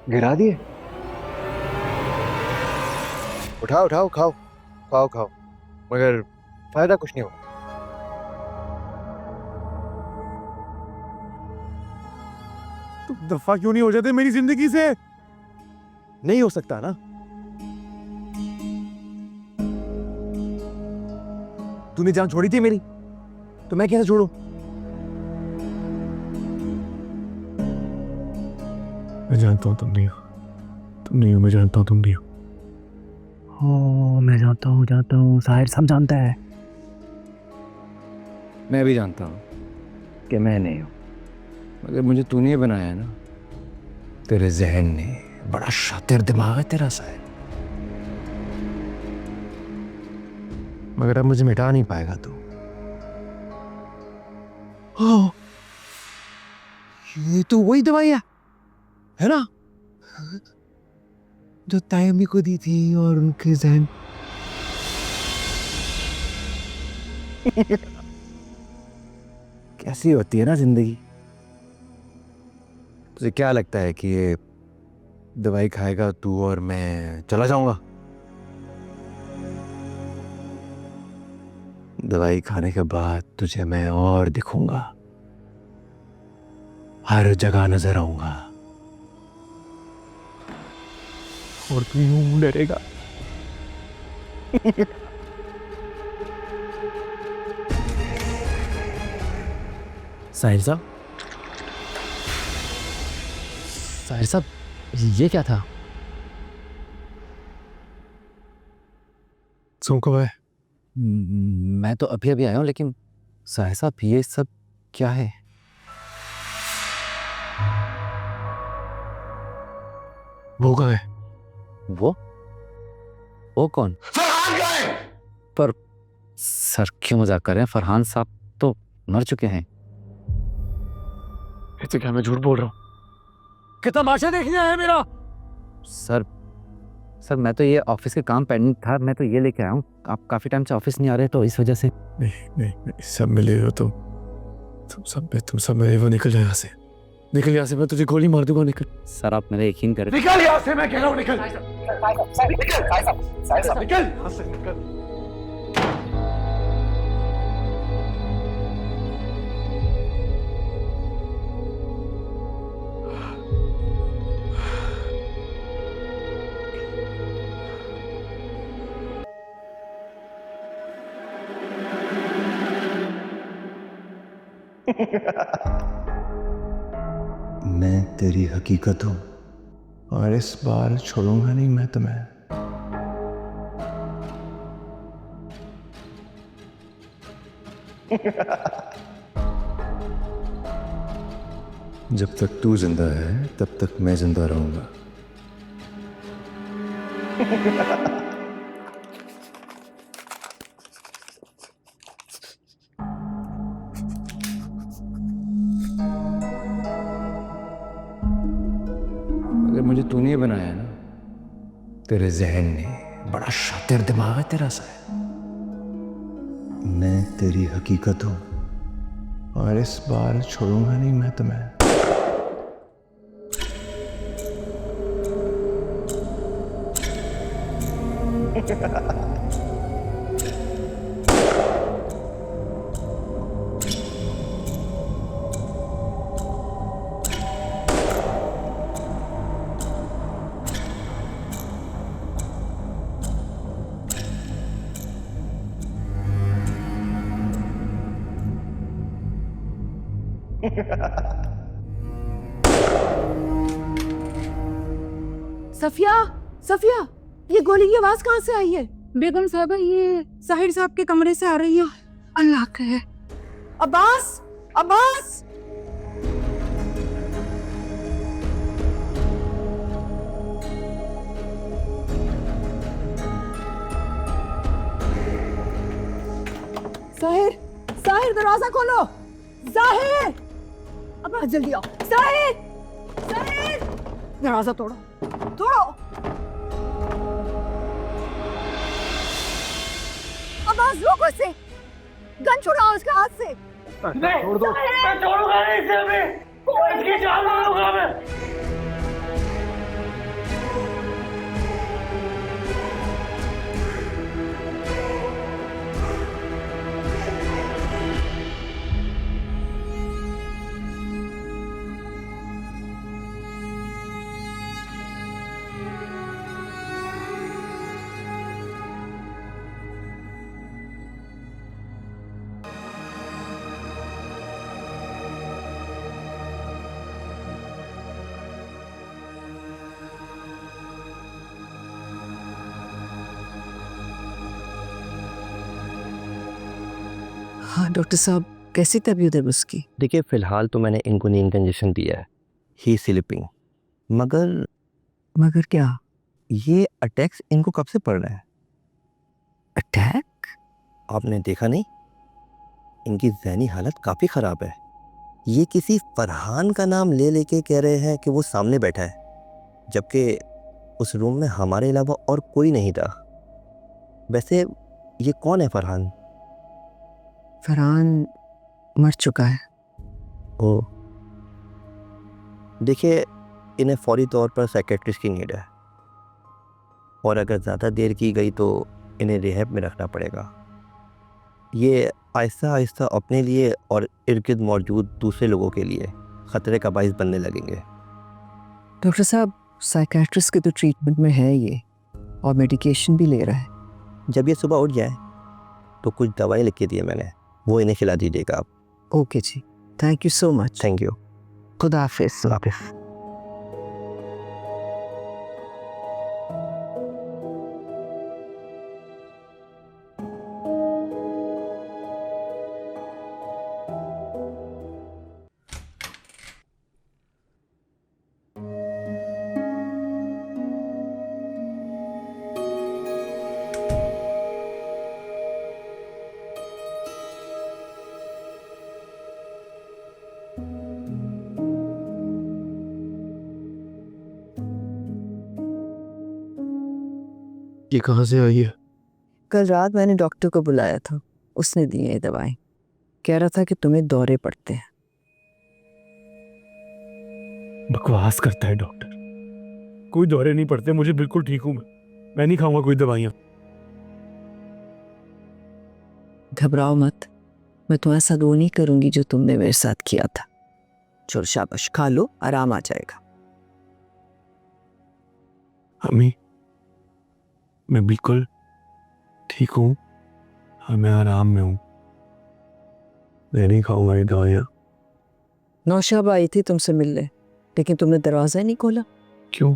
गिरा दिए? उठाओ उठाओ, खाओ खाओ खाओ, मगर फायदा कुछ नहीं होगा। तुम दफा क्यों नहीं हो जाते मेरी जिंदगी से? नहीं हो सकता ना। तूने जान छोड़ी थी मेरी, तो मैं कैसे छोड़ूं? मैं जानता हूं तुम नहीं हो, तुम नहीं हो, मैं जानता हूं तुम नहीं हो। मैं जानता हूँ, साहिर सब जानता है मैं भी जानता हूँ, कि मैं नहीं हूँ। मगर मुझे तूने बनाया ना, तेरे जहन ने। बड़ा शातिर दिमाग है तेरा साहिर, मगर अब मुझे मिटा नहीं पाएगा तू। ये तो वही दवाइयाँ है ना जो तायमी को दी थी और उनके जहन। कैसी होती है ना जिंदगी। तुझे क्या लगता है कि ये दवाई खाएगा तू और मैं चला जाऊंगा? दवाई खाने के बाद तुझे मैं और दिखूंगा, हर जगह नजर आऊंगा। और तू यूं डरेगा। साहिर साहब, साहिर साहब, ये क्या था? सो कब है? मैं तो अभी अभी आया हूँ, लेकिन साहिर साहब ये सब क्या है? वो कहाँ है? वो कौन? पर सर क्यों मजाक कर रहे हैं? फरहान साहब तो मर चुके हैं। तो क्या मैं झूठ बोल रहा हूँ? कितना तमाशा देखने आया है मेरा? सर मैं तो ये ऑफिस के काम पेंडिंग था, मैं तो ये लेके आया हूँ। आप काफी टाइम से ऑफिस नहीं आ रहे, तो इस वजह से। नहीं नहीं नहीं, सब मिले हो तुम सब मिले हो। निकल जाए यहाँ से, निकल यहाँ से, मैं तुझे गोली मार दूंगा। निकल सर आप मेरा यकीन करें। निकल यहाँ से, मैं कह रहा हूँ निकल। निकल यहाँ से, निकल। मैं तेरी हकीकत हूं, और इस बार छोड़ूंगा नहीं मैं तुम्हें। जब तक तू जिंदा है तब तक मैं जिंदा रहूंगा। मगर मुझे तूने बनाया ना, तेरे जहन ने। बड़ा शातिर दिमाग है तेरा साहिर। मैं तेरी हकीकत हूं, और इस बार छोड़ूंगा नहीं मैं तुम्हें। सफिया, सफिया, ये गोली की आवाज कहाँ से आई है? बेगम साहबा, ये साहिर साहब के कमरे से आ रही है। अल्लाह का है। अब्बास, अब्बास! साहिर, साहिर दरवाजा खोलो। साहिर, अब्बास जल्दी आओ। साहिर, साहिर, दरवाजा तोड़ो, तोड़ो। अब्बास रोको इसे, गन छुड़ाओ उसके हाथ से। छोड़ दो। मैं छोड़ूंगा नहीं इसे, अभी इसकी जान मारूंगा मैं। हाँ डॉक्टर साहब, कैसी तबीयत है उसकी? देखिए फ़िलहाल तो मैंने इनको नींद का इंजेक्शन दिया है, ही स्लीपिंग, मगर क्या? ये अटैक्स इनको कब से पड़ रहा है? अटैक? आपने देखा नहीं? इनकी ज़हनी हालत काफ़ी ख़राब है। ये किसी फरहान का नाम ले लेके कह रहे हैं कि वो सामने बैठा है, जबकि उस रूम में हमारे अलावा और कोई नहीं था। वैसे ये कौन है फरहान? फरहान मर चुका है। ओ, देखिए इन्हें फौरी तौर पर साइकेट्रिस्ट की नीड है, और अगर ज़्यादा देर की गई तो इन्हें रिहैब में रखना पड़ेगा। ये आहिस्ता आहिस्ता अपने लिए और इर्द गिर्द मौजूद दूसरे लोगों के लिए ख़तरे का बाइस बनने लगेंगे। डॉक्टर साहब, साइकेट्रिस्ट के तो ट्रीटमेंट में है ये, और मेडिकेशन भी ले रहा है। जब ये सुबह उठ जाए तो कुछ दवाई लिख के दी है मैंने, वो इन्हें खिला दीजिएगा आप। Okay ji, thank you so much. Thank you. खुदा हाफिज। वापिस। ये कहाँ से आई है? कल रात मैंने डॉक्टर को बुलाया था, उसने दी है दवाएं। कह रहा था कि तुम्हें दौरे पड़ते हैं। बकवास करता है डॉक्टर, कोई दौरे नहीं पड़ते, मुझे बिल्कुल ठीक हूँ मैं नहीं खाऊंगा कोई दवाइयाँ। घबराओ मत, मैं तुम्हारे साथ वो नहीं करूंगी जो तुमने मेरे साथ किया था। चलो शाबाश, खा लो, आराम आ जाएगा। अम्मी, मैं बिल्कुल ठीक हूँ, हाँ मैं आराम में हूँ, मैं नहीं खाऊंगा ये दवाइयाँ। नौशाब आई थी तुमसे मिलने, लेकिन तुमने दरवाजा ही नहीं खोला। क्यों?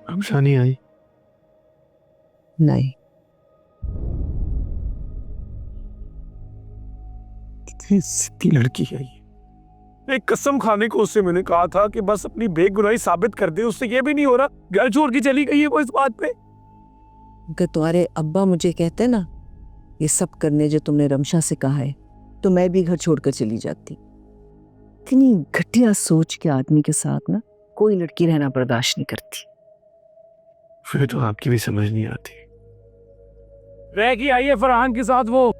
हमशा नहीं आई? नहीं। इतनी सीधी लड़की है ये। एक कसम खाने को उससे मैंने कहा था कि बस अपनी बेगुनाही साबित कर दे, उससे ये भी नहीं हो रहा, घर छोड़ के चली गई है वो इस बात पे। अगर तुम्हारे अब्बा मुझे कहते ना ये सब करने जो तुमने रमशा से कहा है, तो मैं भी घर छोड़कर चली जाती। इतनी घटिया सोच के आदमी के साथ ना कोई लड़की रहना बर्दाश्त नहीं करती। फिर तो आपकी भी समझ नहीं आती। रह की आई है फरहान के साथ वो।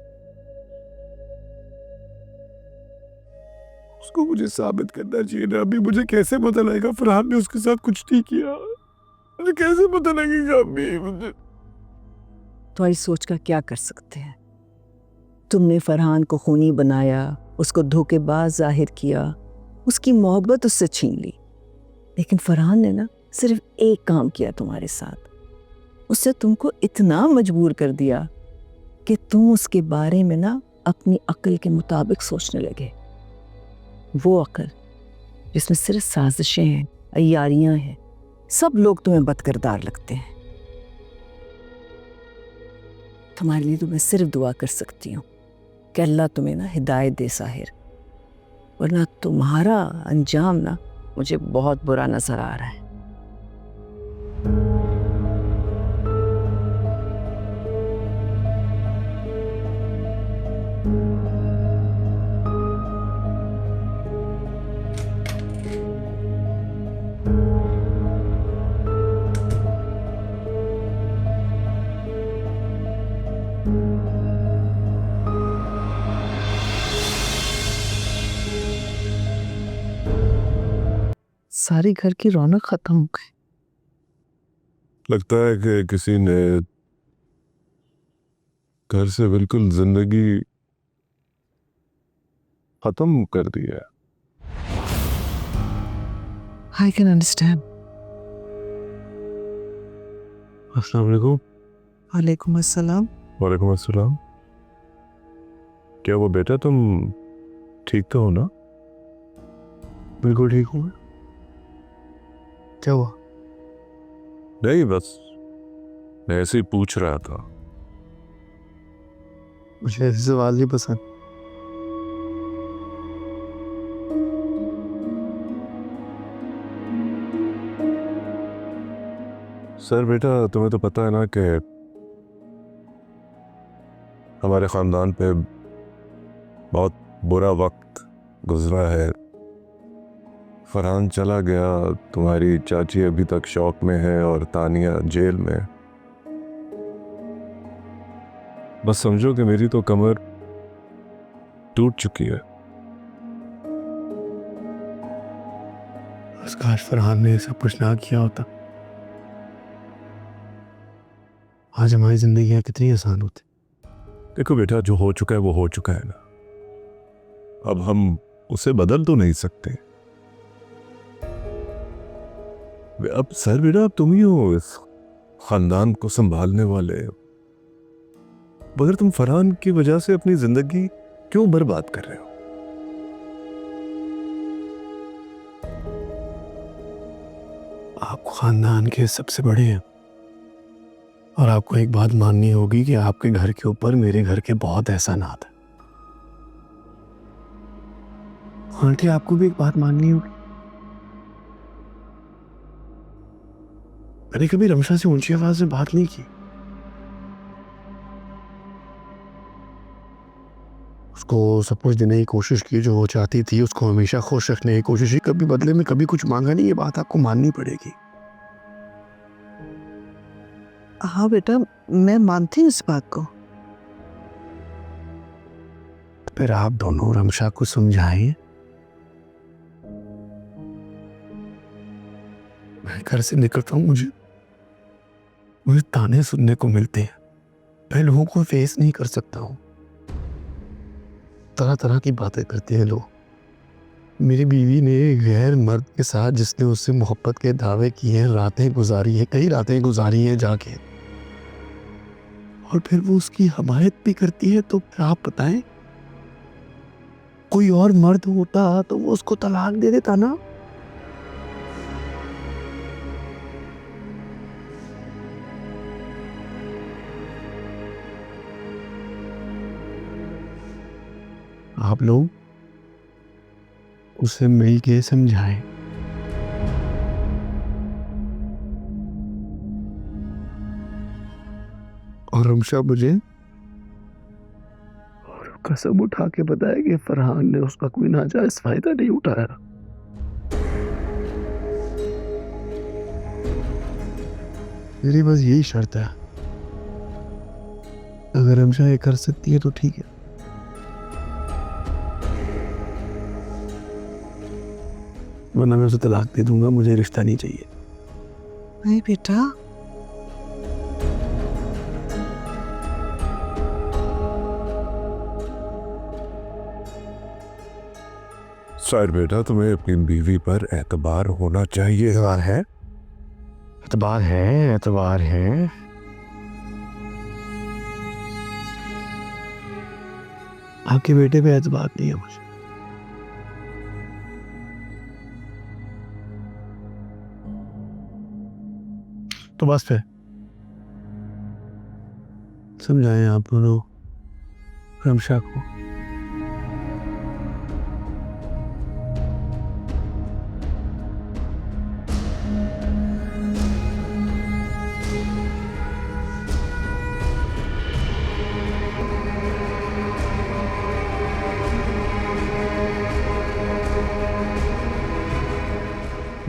उसको मुझे साबित करना चाहिए ना। अभी मुझे कैसे पता लगेगा फरहान ने उसके साथ कुछ नहीं किया? मुझे कैसे पता लगेगा अभी? मुझे तुम्हारी सोच का क्या कर सकते हैं? तुमने फरहान को खूनी बनाया, उसको धोखेबाज जाहिर किया, उसकी मोहब्बत उससे छीन ली। लेकिन फरहान ने ना सिर्फ एक काम किया तुम्हारे साथ, उससे तुमको इतना मजबूर कर दिया कि तुम उसके बारे में ना अपनी अक्ल के मुताबिक सोचने लगे। वो अक्ल जिसमें सिर्फ साजिशें हैं, अय्यारियां हैं। सब लोग तुम्हें बदकिरदार लगते हैं। तुम्हारे लिए तो मैं सिर्फ दुआ कर सकती हूँ कि अल्लाह तुम्हें ना हिदायत दे साहिर, वरना तुम्हारा अंजाम ना मुझे बहुत बुरा नजर आ रहा है। सारी घर की रौनक खत्म हो गई। लगता है कि किसी ने घर से बिल्कुल जिंदगी खत्म कर दी है। I can understand. अस्सलाम वालेकुम। वालेकुम अस्सलाम। वालेकुम अस्सलाम। क्या वो बेटा तुम ठीक तो हो ना? बिल्कुल ठीक हूँ मैं। क्या हुआ? नहीं बस मैं ऐसे ही पूछ रहा था। मुझे ऐसे सवाल नहीं पसंद। सर बेटा, तुम्हें तो पता है ना कि हमारे ख़ानदान पे बहुत बुरा वक्त गुजरा है। फरहान चला गया, तुम्हारी चाची अभी तक शौक में है और तानिया जेल में। बस समझो कि मेरी तो कमर टूट चुकी है। काश फरहान ने सब कुछ ना किया होता, आज हमारी जिंदगी कितनी आसान होती। देखो बेटा, जो हो चुका है वो हो चुका है ना, अब हम उसे बदल तो नहीं सकते। अब सर बेटा, अब तुम ही हो इस खानदान को संभालने वाले, मगर तुम फरहान की वजह से अपनी जिंदगी क्यों बर्बाद कर रहे हो? आप खानदान के सबसे बड़े हैं और आपको एक बात माननी होगी कि आपके घर के ऊपर मेरे घर के बहुत एहसानात है। आंटी, आपको भी एक बात माननी होगी। मैंने कभी रमशा से ऊंची आवाज में बात नहीं की। उसको सब कुछ देने की कोशिश की जो वो चाहती थी, उसको हमेशा खुश रखने की कोशिश की, कभी बदले में कभी कुछ मांगा नहीं। ये बात आपको माननी पड़ेगी। हाँ बेटा, मैं मानती हूँ इस बात को। तो फिर आप दोनों रमशा को समझाएं। मैं घर से निकलता हूँ, मुझे ताने सुनने को मिलते हैं। मैं लोगों को फेस नहीं कर सकता हूँ। तरह तरह की बातें करते हैं लोग। मेरी बीवी ने गैर मर्द के साथ, जिसने उससे मोहब्बत के दावे किए हैं, रातें गुजारी है, कई रातें गुजारी हैं जाके, और फिर वो उसकी हमायत भी करती है। तो फिर आप बताएं, कोई और मर्द होता तो वो उसको तलाक दे देता ना। आप लोग उसे मिल के समझाएं। और रमशा मुझे कसम उठा के बताया कि फरहान ने उसका कोई नाजायज फायदा नहीं उठाया। मेरी बस यही शर्त है, अगर रमशा ये कर सकती है तो ठीक है, वरना मैं उसे तलाक दे दूंगा। मुझे रिश्ता नहीं चाहिए। नहीं बेटा, सर बेटा, तुम्हें अपनी बीवी पर एतबार होना चाहिए। एतबार है, एतबार है, एतबार है। आपके बेटे पे एतबार नहीं है मुझे। तो बस फिर समझाएं आप दोनों रमशा को।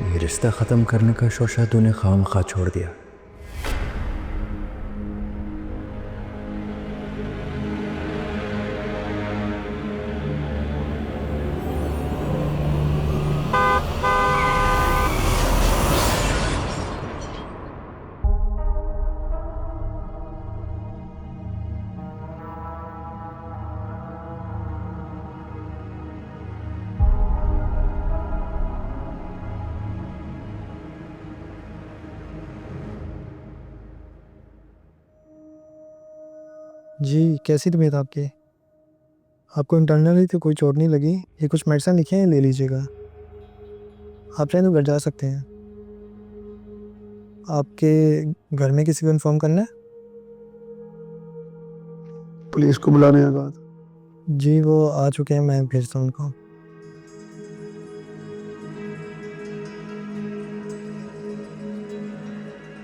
ये रिश्ता ख़त्म करने का शोशा तूने खामखा छोड़ दिया। जी, कैसी तबीयत आपकी? आपको इंटरनली तो कोई चोट नहीं लगी? ये कुछ मेडिसिन लिखे हैं, ले लीजिएगा। आप चाहें तो घर जा सकते हैं। आपके घर में किसी को इन्फॉर्म करना है? पुलिस को बुलाने का कहा था। जी वो आ चुके हैं, मैं भेजता हूँ उनको।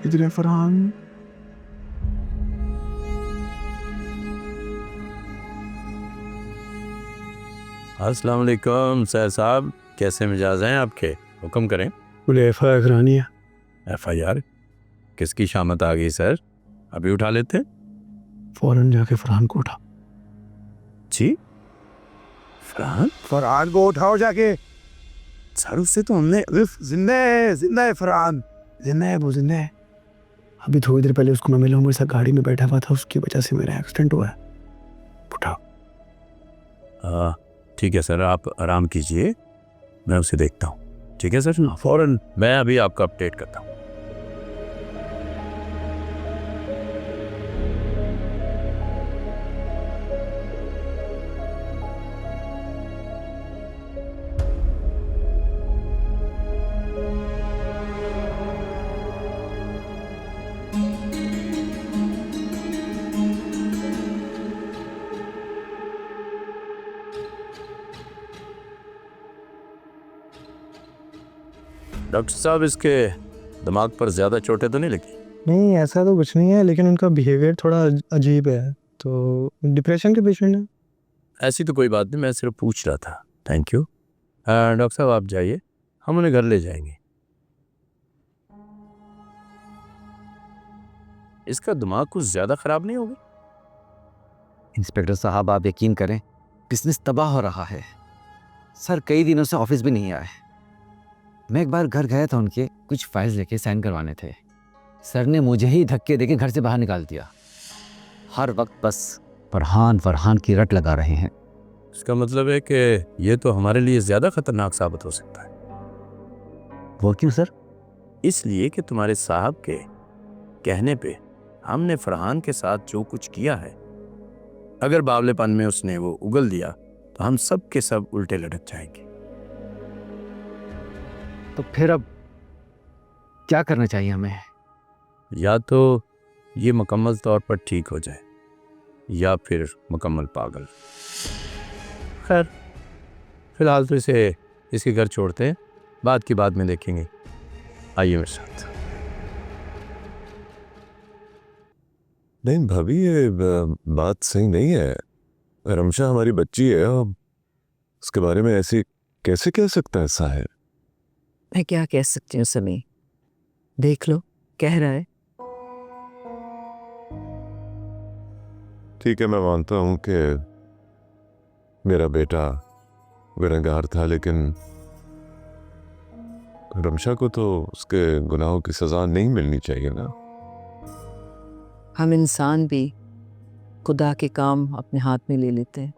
इधर है फरहान। अस्सलाम वालेकुम सर साहब, कैसे मिजाज हैं आपके? हुक्म करें। बोले FIR करानी है। FIR किसकी शामत आ गई सर? अभी उठा लेते। फौरन जाके फरहान को उठा। जी फरहान? फरहान को उठाओ जाके। सर उससे तो हमने जिंदा है फरहान, जिंदा है वो, जिंदा है। अभी थोड़ी देर पहले उसको मैं मिला हूँ, मेरे साथ गाड़ी में बैठा हुआ था, उसकी वजह से मेरा एक्सीडेंट हुआ है। उठाओ। ठीक है सर, आप आराम कीजिए, मैं उसे देखता हूँ। ठीक है सर, फौरन मैं अभी आपको अपडेट करता हूँ। डॉक्टर साहब, इसके दिमाग पर ज़्यादा चोटें तो नहीं लगी? नहीं ऐसा तो कुछ नहीं है, लेकिन उनका बिहेवियर थोड़ा अजीब है, तो डिप्रेशन के पेशेंट है। ऐसी तो कोई बात नहीं, मैं सिर्फ पूछ रहा था। Thank you. डॉक्टर साहब आप जाइए, हम उन्हें घर ले जाएंगे। इसका दिमाग कुछ ज़्यादा ख़राब नहीं होगा? इंस्पेक्टर साहब आप यकीन करें, बिजनेस तबाह हो रहा है। सर कई दिनों से ऑफिस भी नहीं आए। मैं एक बार घर गया था उनके, कुछ फाइल्स लेके साइन करवाने थे। सर ने मुझे ही धक्के देके घर से बाहर निकाल दिया। हर वक्त बस फरहान फरहान की रट लगा रहे हैं। इसका मतलब है कि ये तो हमारे लिए ज़्यादा ख़तरनाक साबित हो सकता है। वो क्यों सर? इसलिए कि तुम्हारे साहब के कहने पे हमने फरहान के साथ जो कुछ किया है, अगर बावलेपन में उसने वो उगल दिया तो हम सब के सब उल्टे लटक जाएंगे। तो फिर अब क्या करना चाहिए हमें? या तो ये मुकम्मल तौर पर ठीक हो जाए या फिर मुकम्मल पागल। खैर फिलहाल तो इसे इसके घर छोड़ते हैं, बाद की बात में देखेंगे। आइए मेरे साथ। नहीं भाभी, ये बात सही नहीं है। रमशा हमारी बच्ची है, और उसके बारे में ऐसे कैसे कह सकता है साहिर? मैं क्या कह सकती हूँ समी, देख लो कह रहा है। ठीक है, मैं मानता हूँ कि मेरा बेटा गुनहगार था, लेकिन रमशा को तो उसके गुनाहों की सजा नहीं मिलनी चाहिए ना। हम इंसान भी खुदा के काम अपने हाथ में ले लेते हैं।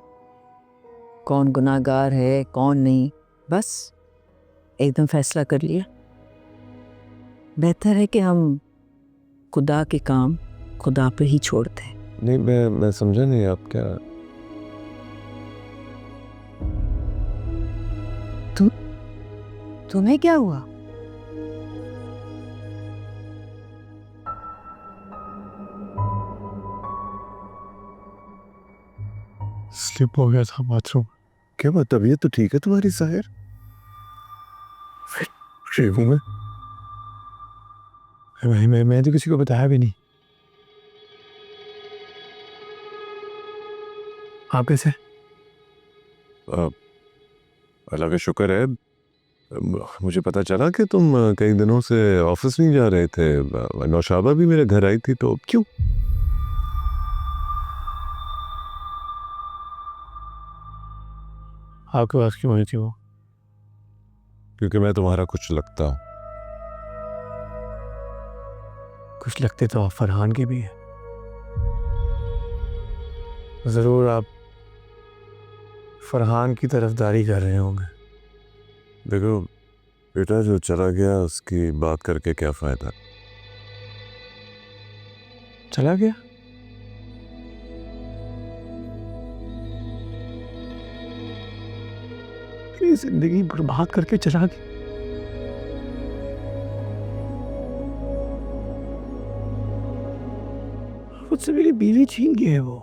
कौन गुनाहगार है कौन नहीं, बस एकदम फैसला कर लिया। बेहतर है कि हम खुदा के काम खुदा पे ही छोड़ते हैं। नहीं, मैं समझा नहीं, आप क्या? तुम्हें क्या हुआ? स्लिप हो गया था बाथरूम। क्या बात, तबीयत तो ठीक है तुम्हारी साहिर? ठीक हूँ मैं तो किसी को बताया भी नहीं। आप कैसे? अल्लाह का शुक्र है। मुझे पता चला कि तुम कई दिनों से ऑफिस नहीं जा रहे थे। नौशाबा भी मेरे घर आई थी, तो क्यों? आपके पास क्यों आई थी वो? क्योंकि मैं तुम्हारा कुछ लगता हूँ। कुछ लगते तो आप फरहान के भी हैं। ज़रूर आप फरहान की तरफदारी कर रहे होंगे। देखो बेटा, जो चला गया उसकी बात करके क्या फ़ायदा? चला गया? मेरी जिंदगी बर्बाद करके चला गया। मुझसे मेरी बीवी छीन गई है वो।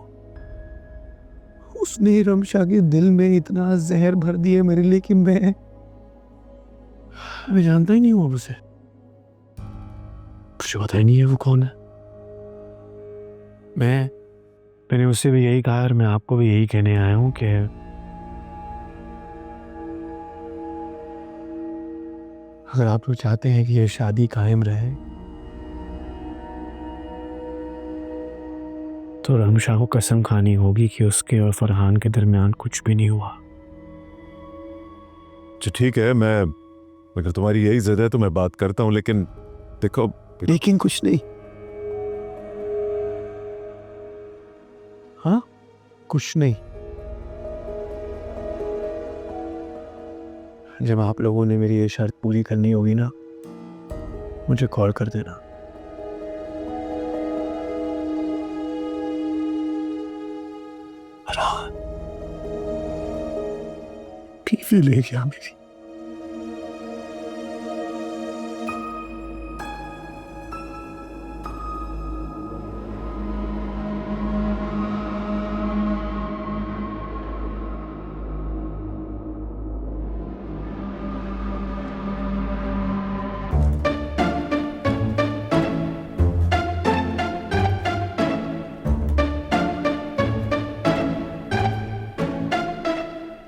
उसने रमशा के दिल में इतना जहर भर दिया मेरे लिए कि मैं जानता ही नहीं हूँ अब उसे। मुझे पता ही नहीं है वो कौन है। मैंने उससे भी यही कहा और मैं आपको भी यही कहने आया हूँ कि अगर आप लोग चाहते हैं कि ये शादी कायम रहे तो रमशा को कसम खानी होगी कि उसके और फरहान के दरमियान कुछ भी नहीं हुआ। अच्छा ठीक है, मैं अगर तुम्हारी यही जिद है तो मैं बात करता हूँ, लेकिन देखो लेकिन कुछ नहीं। हाँ, कुछ नहीं। जब आप लोगों ने मेरी ये शर्त पूरी करनी होगी ना, मुझे कॉल कर देना। बीवी ले गया मेरी।